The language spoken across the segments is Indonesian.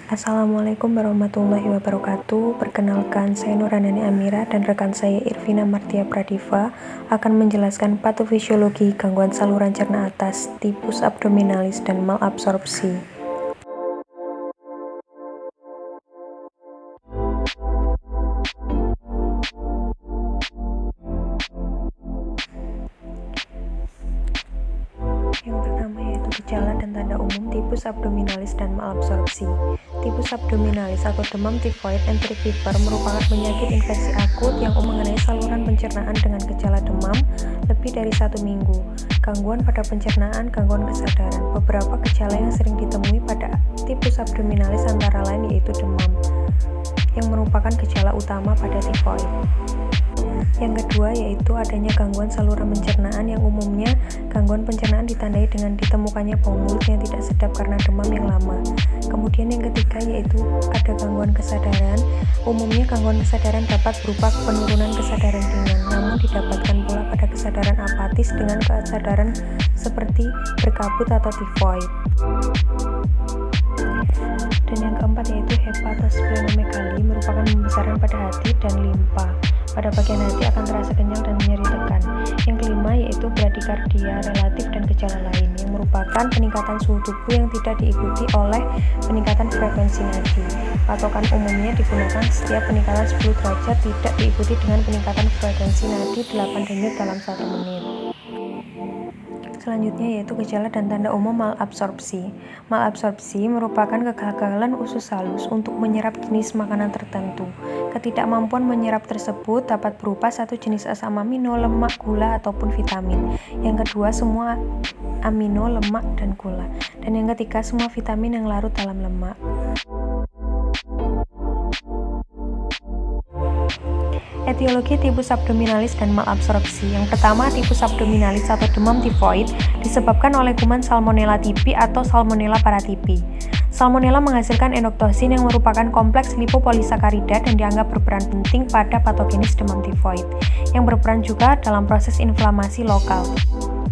Assalamualaikum warahmatullahi wabarakatuh. Perkenalkan, saya Nurhanani Amira dan rekan saya Irvina Martia Pradiva akan menjelaskan patofisiologi gangguan saluran cerna atas, tipus abdominalis dan malabsorpsi. Yang pertama yaitu gejala dan tanda umum tipus abdominalis dan malabsorpsi. Tipus abdominalis atau demam tifoid enteric fever merupakan penyakit infeksi akut yang mengenai saluran pencernaan dengan gejala demam lebih dari 1 minggu, gangguan pada pencernaan, gangguan kesadaran. Beberapa gejala yang sering ditemui pada tipus abdominalis antara lain yaitu demam, yang merupakan gejala utama pada tifoid. Yang kedua yaitu adanya gangguan saluran pencernaan yang umumnya gangguan pencernaan ditandai dengan ditemukannya bau mulut yang tidak sedap karena demam yang lama. Kemudian yang ketiga yaitu ada gangguan kesadaran. Umumnya gangguan kesadaran dapat berupa penurunan kesadaran ringan, namun didapatkan pula pada kesadaran apatis dengan kesadaran seperti berkabut atau tifoid. Dan yang keempat yaitu hepatosplenomegali merupakan pembesaran pada hati dan limpa. Pada bagian hati akan terasa kenyal dan nyeri tekan. Yang kelima yaitu bradikardia relatif dan gejala lain yang merupakan peningkatan suhu tubuh yang tidak diikuti oleh peningkatan frekuensi nadi. Patokan umumnya digunakan setiap peningkatan 10 derajat tidak diikuti dengan peningkatan frekuensi nadi 8 denyut dalam 1 menit. Selanjutnya yaitu gejala dan tanda umum malabsorpsi. Malabsorpsi merupakan kegagalan usus halus untuk menyerap jenis makanan tertentu. Ketidakmampuan menyerap tersebut dapat berupa satu jenis asam amino, lemak, gula, ataupun vitamin. Yang kedua, semua amino, lemak, dan gula. Dan yang ketiga, semua vitamin yang larut dalam lemak. Etiologi tipus abdominalis dan malabsorpsi. Yang pertama, tipus abdominalis atau demam tifoid disebabkan oleh kuman Salmonella typhi atau Salmonella paratyphi. Salmonella menghasilkan endoktosin yang merupakan kompleks lipopolisakarida dan dianggap berperan penting pada patogenis demam tifoid, yang berperan juga dalam proses inflamasi lokal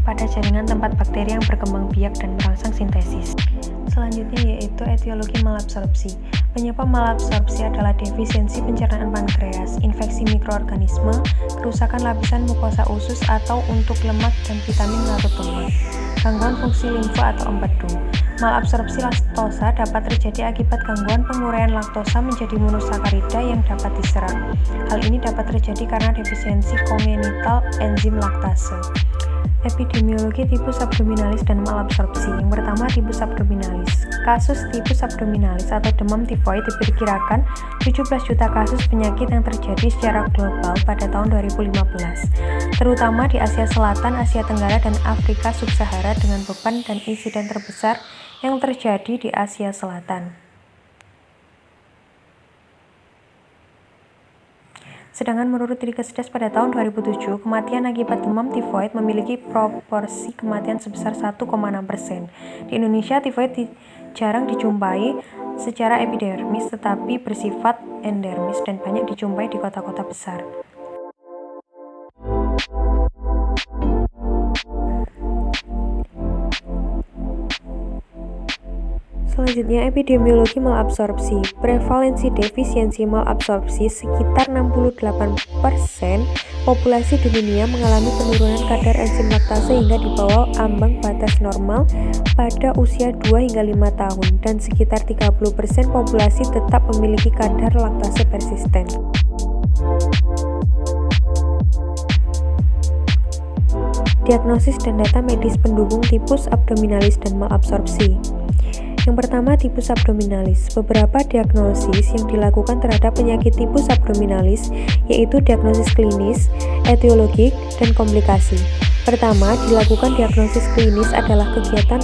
pada jaringan tempat bakteri yang berkembang biak dan merangsang sintesis. Selanjutnya yaitu etiologi malabsorpsi. Penyebab malabsorpsi adalah defisiensi pencernaan pankreas, infeksi mikroorganisme, kerusakan lapisan mukosa usus atau untuk lemak dan vitamin larut lemak, gangguan fungsi limfa atau empedu. Malabsorpsi laktosa dapat terjadi akibat gangguan penguraian laktosa menjadi monosakarida yang dapat diserap. Hal ini dapat terjadi karena defisiensi kongenital enzim laktase. Epidemiologi tipus abdominalis dan malabsorpsi. Yang pertama, tipus abdominalis. Kasus tipus abdominalis atau demam tifoid diperkirakan 17 juta kasus penyakit yang terjadi secara global pada tahun 2015, terutama di Asia Selatan, Asia Tenggara, dan Afrika Sub-Sahara dengan beban dan insiden terbesar yang terjadi di Asia Selatan. Sedangkan menurut Rikesdas pada tahun 2007, kematian akibat demam tifoid memiliki proporsi kematian sebesar 1,6%. Di Indonesia, tifoid jarang dijumpai secara epidermis tetapi bersifat endermis dan banyak dijumpai di kota-kota besar. Selanjutnya, epidemiologi malabsorpsi. Prevalensi defisiensi malabsorpsi sekitar 68% populasi di dunia mengalami penurunan kadar enzim laktase hingga di bawah ambang batas normal pada usia 2 hingga 5 tahun dan sekitar 30% populasi tetap memiliki kadar laktase persisten. Diagnosis dan data medis pendukung tipus abdominalis dan malabsorpsi. Yang pertama, tipus abdominalis. Beberapa diagnosis yang dilakukan terhadap penyakit tipus abdominalis yaitu diagnosis klinis, etiologik, dan komplikasi. Pertama, dilakukan diagnosis klinis adalah kegiatan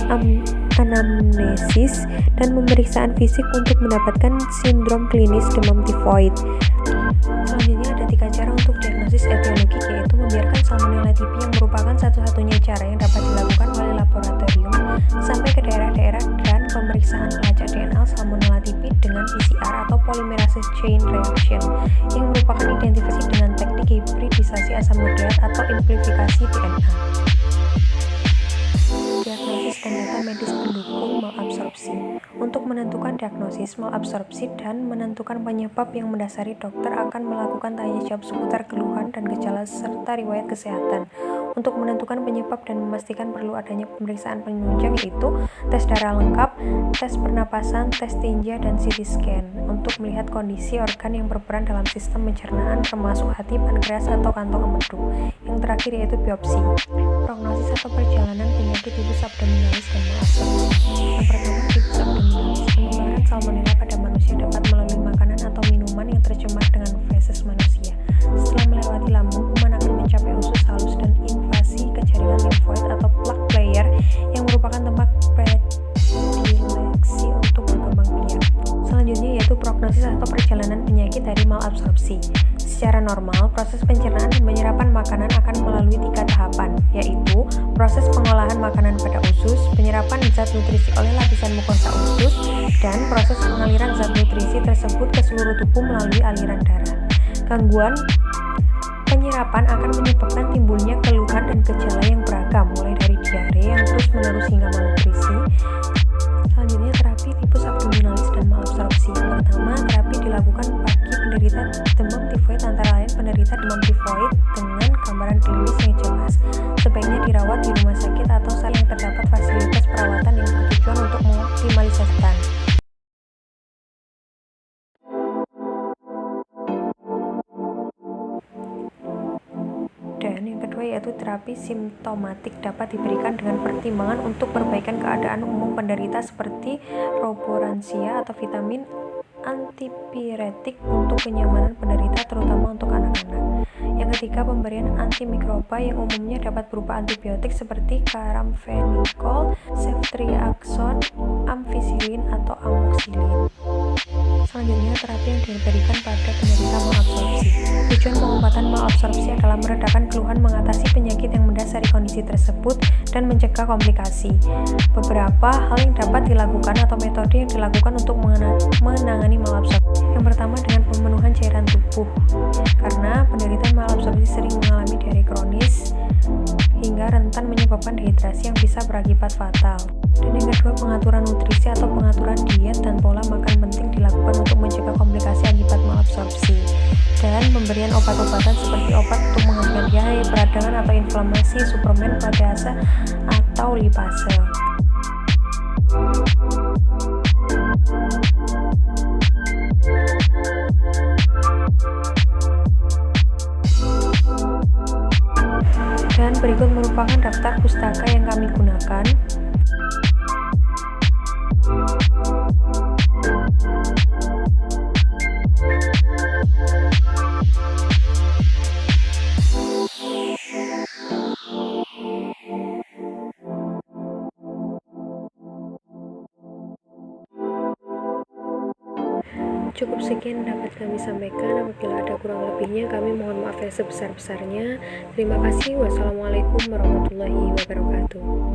anamnesis dan pemeriksaan fisik untuk mendapatkan sindrom klinis demam tifoid. Selanjutnya ada 3 cara untuk diagnosis etiologik, yaitu membiarkan Salmonella typhi yang merupakan satu-satunya cara yang dapat dilakukan oleh laboratorium sampai ke daerah-daerah dan pemeriksaan pelacak DNA Salmonella typhi dengan PCR atau polymerase chain reaction yang merupakan identifikasi dengan teknik hibridisasi asam nukleat atau amplifikasi DNA. Diagnosis dan data medis pendukung malabsorpsi. Untuk menentukan diagnosis malabsorpsi dan menentukan penyebab yang mendasari, dokter akan melakukan tanya jawab seputar keluhan dan gejala serta riwayat kesehatan. Untuk menentukan penyebab dan memastikan perlu adanya pemeriksaan penunjang, yaitu tes darah lengkap, tes pernapasan, tes tinja, dan CT scan untuk melihat kondisi organ yang berperan dalam sistem pencernaan termasuk hati, pankreas, atau kantong empedu. Yang terakhir yaitu biopsi. Prognosis atau perjalanan penyakit tifus abdominalis dan malabsorpsi. Yang pertama, tifus abdominalis. Penularan salmonella pada manusia dapat melalui makanan atau minuman yang tercemar dengan feses manusia. Setelah melewati lambung, kuman akan mencapai usus halus dan invasi ke jaringan limfoid atau plaque player yang merupakan tempat predileksi untuk berkembang biak. Selanjutnya yaitu prognosis atau perjalanan penyakit dari malabsorpsi. Secara normal, proses pencernaan dan penyerapan makanan akan melalui 3 tahapan, yaitu proses pengolahan makanan pada usus, penyerapan zat nutrisi oleh lapisan mukosa usus, dan proses pengaliran zat nutrisi tersebut ke seluruh tubuh melalui aliran darah. Gangguan penyerapan akan menyebabkan timbulnya keluhan dan gejala yang beragam, mulai dari diare yang terus-menerus hingga malnutrisi. Selanjutnya, terapi tifus abdominalis dan malabsorpsi. Pertama, terapi dilakukan bagi penderita demam tifoid, antara lain penderita demam tifoid dengan gambaran klinis yang jelas. Sebaiknya dirawat di rumah sakit atau saat yang terdapat fasilitas perawatan yang bertujuan untuk mengoptimalisasikan. Dan yang kedua yaitu terapi simptomatik dapat diberikan dengan pertimbangan untuk perbaikan keadaan umum penderita seperti roboransia atau vitamin antipiretik untuk kenyamanan penderita, terutama untuk anak-anak. Yang ketiga, pemberian antimikroba yang umumnya dapat berupa antibiotik seperti karamfenicol, ceftriaxone, ampicillin, atau amoxicillin. Selanjutnya, terapi yang diberikan pada penderita malabsorpsi. Tujuan pengobatan malabsorpsi adalah meredakan keluhan, mengatasi penyakit yang mendasari kondisi tersebut, dan mencegah komplikasi. Beberapa hal yang dapat dilakukan atau metode yang dilakukan untuk menangani malabsorpsi. Yang pertama, dengan pemenuhan cairan tubuh, karena penderita malabsorpsi sering mengalami diare kronis hingga rentan menyebabkan dehidrasi yang bisa berakibat fatal. Dan yang kedua, pengaturan nutrisi atau pengaturan diet dan pola makan penting dilakukan untuk mencegah komplikasi akibat malabsorpsi. Dan pemberian obat-obatan seperti obat untuk menghentikan diare, peradangan atau inflamasi, suplemen protease atau lipase. Dan berikut merupakan daftar pustaka yang kami gunakan. Cukup sekian dapat kami sampaikan. Apabila ada kurang lebihnya, kami mohon maaf yang sebesar-besarnya. Terima kasih. Wassalamualaikum warahmatullahi wabarakatuh.